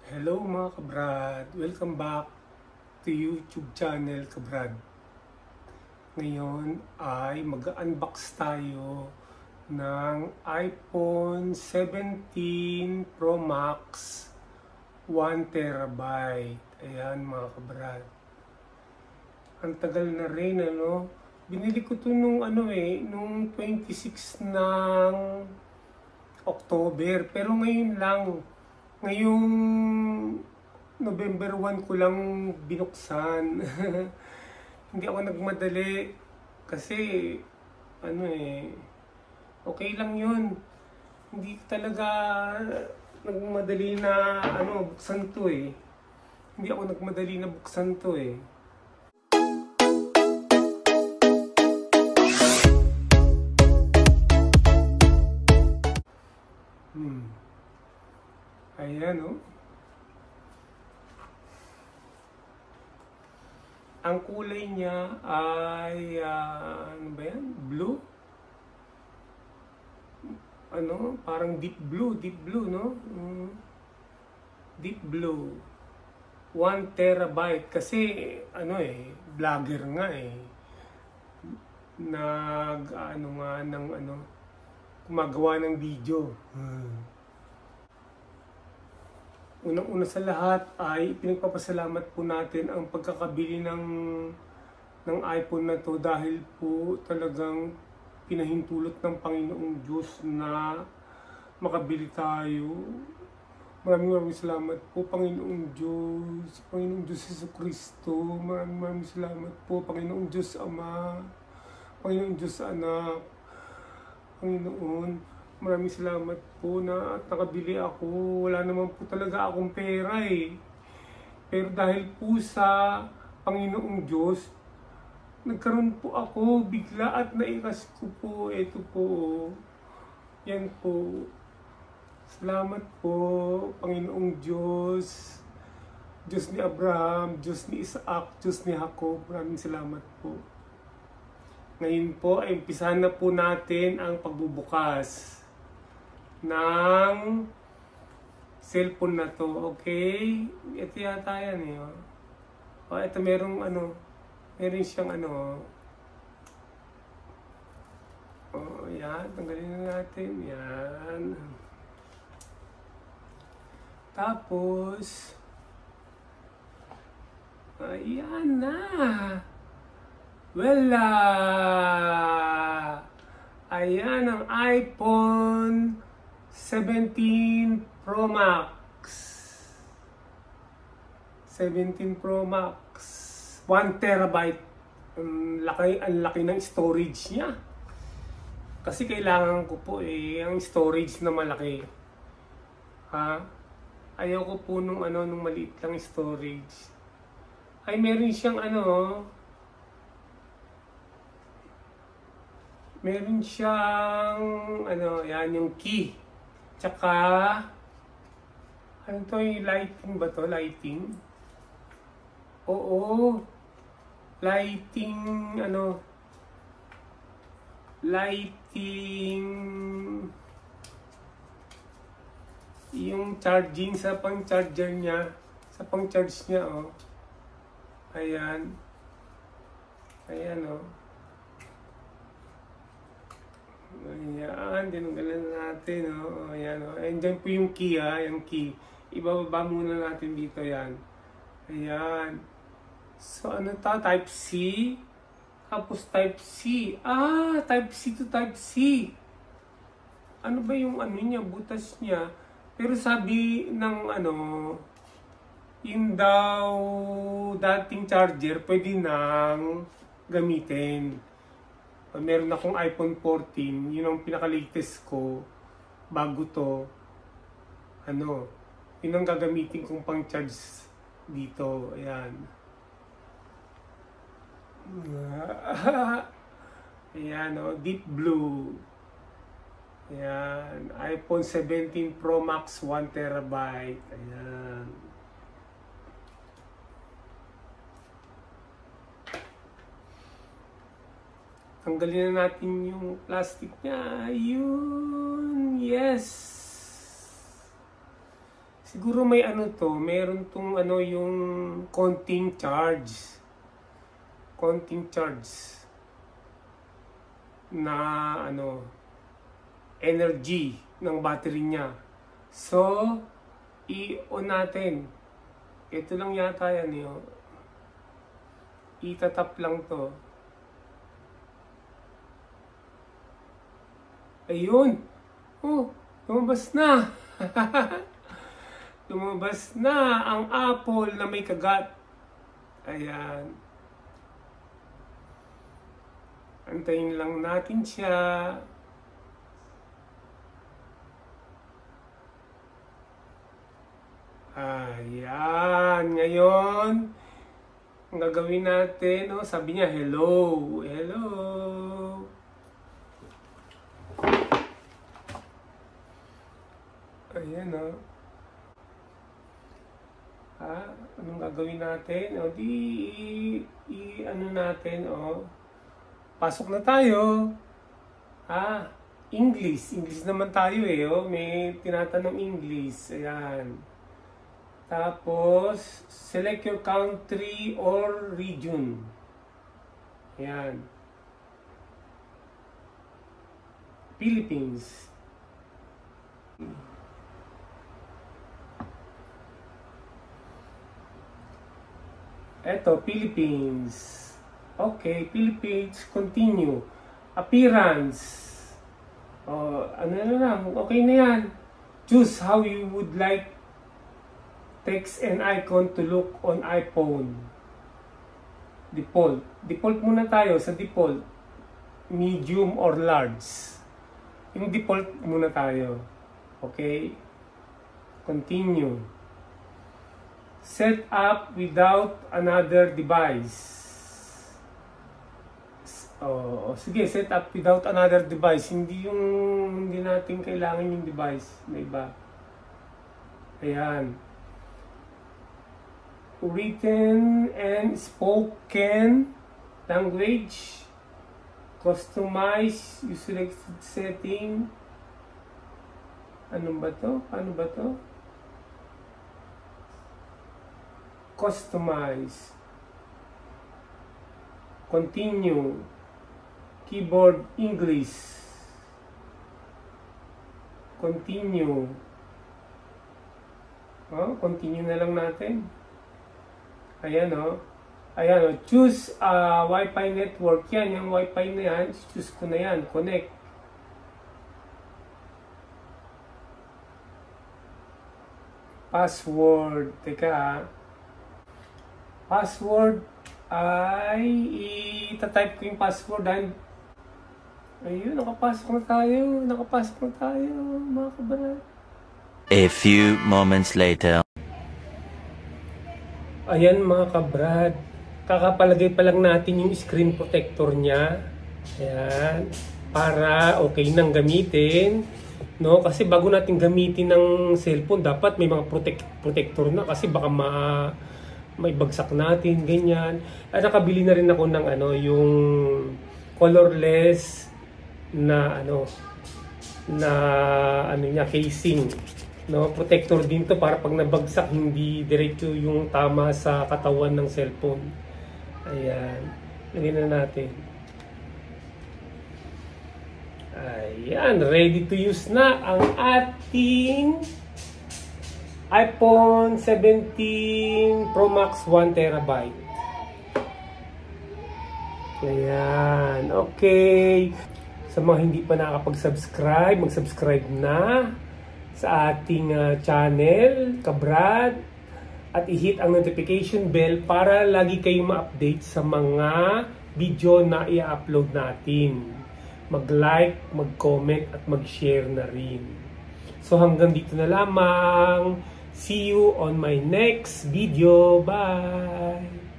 Hello mga kabrad! Welcome back to YouTube channel Kabrad. Ngayon ay mag-unbox tayo ng iPhone 17 Pro Max 1TB. Ayan mga kabrad. Ang tagal na rin Binili ko to nung nung 26 ng October. Pero ngayon lang. Ngayong November 1 ko lang binuksan. Hindi ako nagmadali kasi okay lang yun. Hindi talaga nagmadali na buksan to eh. Hindi ako nagmadali na buksan to eh. Ayan Ang kulay niya ay ano ba yan? Blue? Parang deep blue, no? Deep blue. 1 terabyte kasi vlogger nga eh. Gumagawa ng video. Unang-una sa lahat ay pinagpapasalamat po natin ang pagkakabili ng iPhone na to dahil po talagang pinahintulot ng Panginoong Diyos na makabili tayo. Maraming salamat po Panginoong Diyos, Panginoong Diyos Jesucristo. Maraming salamat po Panginoong Diyos Ama, Panginoong Diyos Anak, Panginoon. Maraming salamat po na nakabili ako. Wala naman po talaga akong pera eh. Pero dahil po sa Panginoong Diyos, nagkaroon po ako bigla at naikas ko po. Ito po. Yan po. Salamat po, Panginoong Diyos. Diyos ni Abraham, Diyos ni Isaac, Diyos ni Jacob. Maraming salamat po. Ngayon po ay umpisahan na po natin ang pagbubukas ng cellphone na to, okay? Ito yata yan eh. Ito meron siyang yan, tanggalin na natin, yan. Tapos, ayan na. Wala! Ayan ang iPhone 17 Pro Max. 17 Pro Max. 1 terabyte. Ang laki ng storage niya. Kasi kailangan ko po ang storage na malaki. Ayaw ko po nung maliit lang storage. Ay meron siyang meron siyang yan yung key. Tsaka ano to, yung lighting ba to? Lighting? Oo. Lighting lighting yung charging sa pang-charger niya, sa pang-charge niya Ayan. Ayan Ayan, dinunggalan natin Ayan Ayan po yung key yung key. Ibababa muna natin dito yan. Ayan. So type C. Tapos type C. Type C to type C. Ano ba yung niya, butas niya? Pero sabi ng yung daw dating charger pwede nang gamitin. Meron akong iPhone 14, yun ang pinaka-latest ko, bago to, yun ang gagamitin kong pang-charge dito, ayan. Ayan deep blue. Ayan, iPhone 17 Pro Max 1 terabyte, ayan. Tanggalin na natin yung plastic niya. Yun. Yes. Siguro may ano to, meron tong ano yung counting charge. Counting charge na ano energy ng battery niya. So, i-on natin. Ito lang yata yan yun. Itatap lang to. Ayun. Oh, lumabas na. Lumabas na ang apple na may kagat. Ayan. Antayin lang natin siya. Ayan. Ngayon, ang gagawin natin, oh, sabi niya, hello. Hello. Ayan, oh. Anong gagawin natin? O, ano natin, oh. Pasok na tayo. English. English naman tayo, eh, oh. May tinatanong English. Ayan. Tapos, select your country or region. Ayan. Philippines. Eto, Philippines. Okay, Philippines. Continue. Appearance. Ano na lang. Okay na yan. Choose how you would like text and icon to look on iPhone. Default. Default muna tayo sa default. Medium or large. Yung default muna tayo. Okay? Continue. Set up without another device. Sige, set up without another device. Hindi natin kailangan yung device na iba. Ayan. Written and spoken language. Customize. You select setting. Ano ba to? Paano ba to? Customize. Continue. Keyboard English. Continue. Continue na lang natin. Ayan, Ayan, choose Wi-Fi network. Yan, yung Wi-Fi na yan. Choose ko na yan. Connect. Password. Teka, password ay itatype ko yung password. Ayun, nakapasok na tayo. Nakapasok na tayo, mga kabrad. A few moments later. Ayan, mga kabrad. Kakapalagay pa lang natin yung screen protector niya. Ayan. Para okay nang gamitin. No? Kasi bago natin gamitin ng cellphone, dapat may mga protector na. Kasi baka may bagsak natin, ganyan. At nakabili na rin ako ng yung colorless na casing. No, protector din to para pag nabagsak hindi diretso yung tama sa katawan ng cellphone. Ayan. Lagyan na natin. Ayan, ready to use na ang ating iPhone 17 Pro Max 1TB. Ayan, okay. Sa mga hindi pa nakakapag-subscribe, mag-subscribe na sa ating channel, kabrad, at i-hit ang notification bell para lagi kayong ma-update sa mga video na i-upload natin. Mag-like, mag-comment, at mag-share na rin. So hanggang dito na lamang. See you on my next video. Bye!